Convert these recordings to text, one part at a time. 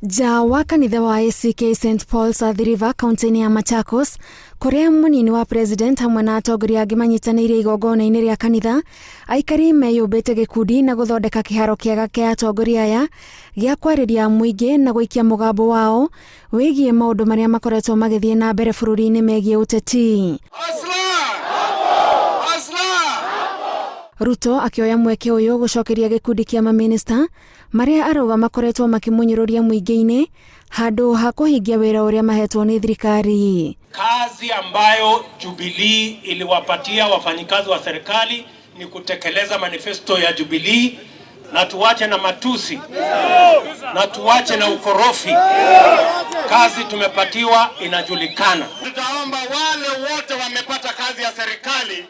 Ja wa kanitha wa ACK St Paul's Athi River kaunti-inĩ ya Machakos, kuria munini wa president hamwe na atongoria angĩ manyitanĩire igongona-inĩ rĩa kanitha, aikari meyũmbĩte gĩkundi na gũthondeka kĩharo kĩega kĩa atongoria aya gĩa kwarĩria mũingĩ na gũikia mũgambo wao wĩgiĩ maũndũ marĩa makoretwo magĩthiĩ na mbere bũrũri-inĩ megiĩ ũteti. Ruto akioya mweke ũyũ gũcokeria gĩkundi kĩa maminista marĩa arauga makoretwo makĩmunyũrũria mũingĩ-inĩ handũ ha kũhingia wĩra ũrĩa mahetwo nĩ thirikari. Kazi ambayo Jubilee iliwapatia wafanyikazi wa serikali ni kutekeleza manifesto ya Jubilee, na tuwache na matusi na tuwache na ukorofi. Kazi tumepatiwa inajulikana. Tutaomba wale wote wamepata kazi ya serikali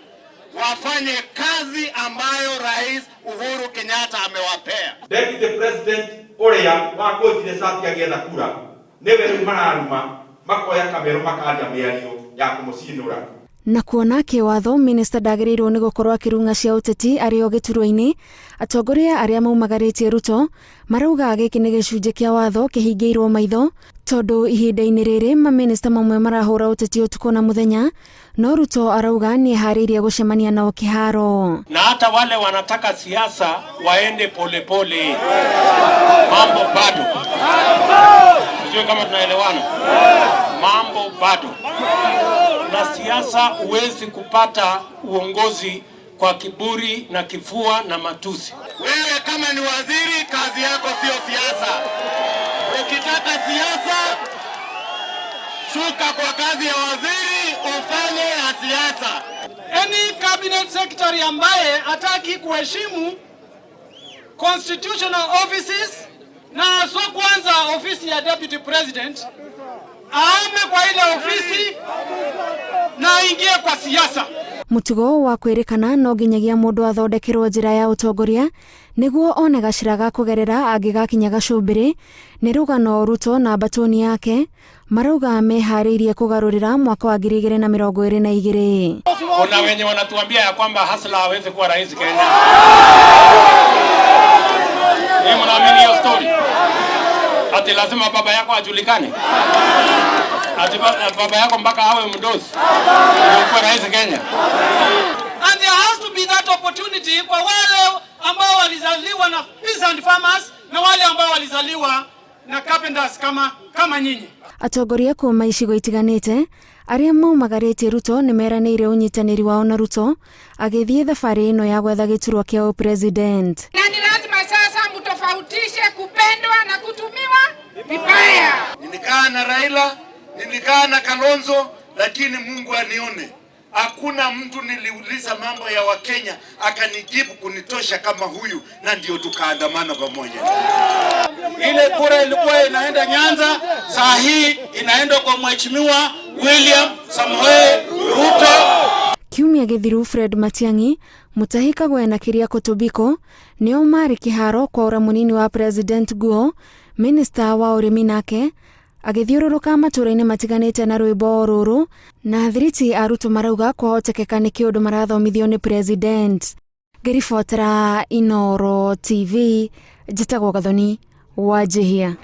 wafanye kazi ambayo Rais Uhuru Kenyatta amewapea. Deputy President uria wakojire sati agetha kura niwe mararuma makoya kamero makaria miario ya kumucinura. Na kuona kĩwatho minista ndagĩrĩirwo nĩ gũkorwo akĩrunga cia ũteti arĩ o gĩturwa-inĩ, atongoria arĩa maumagarĩtie Ruto marauga gĩkĩ nĩ gĩcunjĩ kĩa watho kĩhingĩirwo maitho, tondũ ihinda-inĩ rĩrĩ maminista mamwe marahũra ũteti ũtukũ na mũthenya, no Ruto arauga nĩ eharĩirie gũcemania nao kĩharo. Na hata wale wanataka siasa waende polepole. Mambo bado. Sio kama tunaelewana. Mambo bado. Na siasa huwezi kupata uongozi kwa kiburi na kifua na matusi. Wewe kama ni waziri, kazi yako sio siasa. Ukitaka siasa, shuka kwa kazi ya waziri, ufanye ya siasa. Any cabinet secretary ambaye hataki kuheshimu constitutional offices na so kwanza ofisi ya deputy president, aame kwa ile ofisi na ingie kwa siasa. Mutugo wa kwĩrĩkana no nginyagia mũndũ athondekerwo njĩra ya ũtongoria nĩguo one gacĩra ga kũgerera angĩgakinya gacumbĩrĩ. Nĩ rũgano Ruto na batoni yake marauga meharĩirie kũgarũrĩra mwaka wa 2022. Kuna wenye wanatuambia ya kwamba Hasla hawezi kuwa rais Kenya. Ni mnaamini hiyo story? Ati lazima baba yako ajulikane? Ati baba yako mpaka awe mdosi ndio kuwa rais Kenya? And there has to be that opportunity kwa wale ambao walizaliwa na peasant farmers na wale ambao walizaliwa na carpenters kama nyinyi. Atongoria kuma icigo itiganĩte arĩa maumagarĩtie Ruto nĩ meranĩire ũnyitanĩri wao na Ruto agĩthiĩ thabarĩ ĩno ya gwetha gĩturwa kĩa president. Na ni lazima sasa mtofautishe kupendwa na kutumiwa vibaya. Nilikaa na Raila, nilikaa na Kalonzo, lakini Mungu anione. Hakuna mtu niliuliza mambo ya Wakenya akanijibu kunitosha kama huyu, na ndio tukaandamana pamoja. Ile kura ilikuwa inaenda Nyanza, saa hii inaenda kwa Mheshimiwa William Samoei Ruto. Kiumia gĩthiru Fred Matiang'i, Mutahi Kagwe na Kĩrĩako Tobiko nĩo marĩ kĩharo kwa ũra mũnini wa president Guo, minista wa ũrĩmi nake agĩthiũrũrũka matũũra-inĩ matiganĩte na rwĩmbo rũrũ, na thiriti a Ruto marauga kwahotekeka nĩ kĩũndũ marathomithio nĩ president. Ngĩribotera Inooro TV, njĩtagwo Gathoni Wanjihia.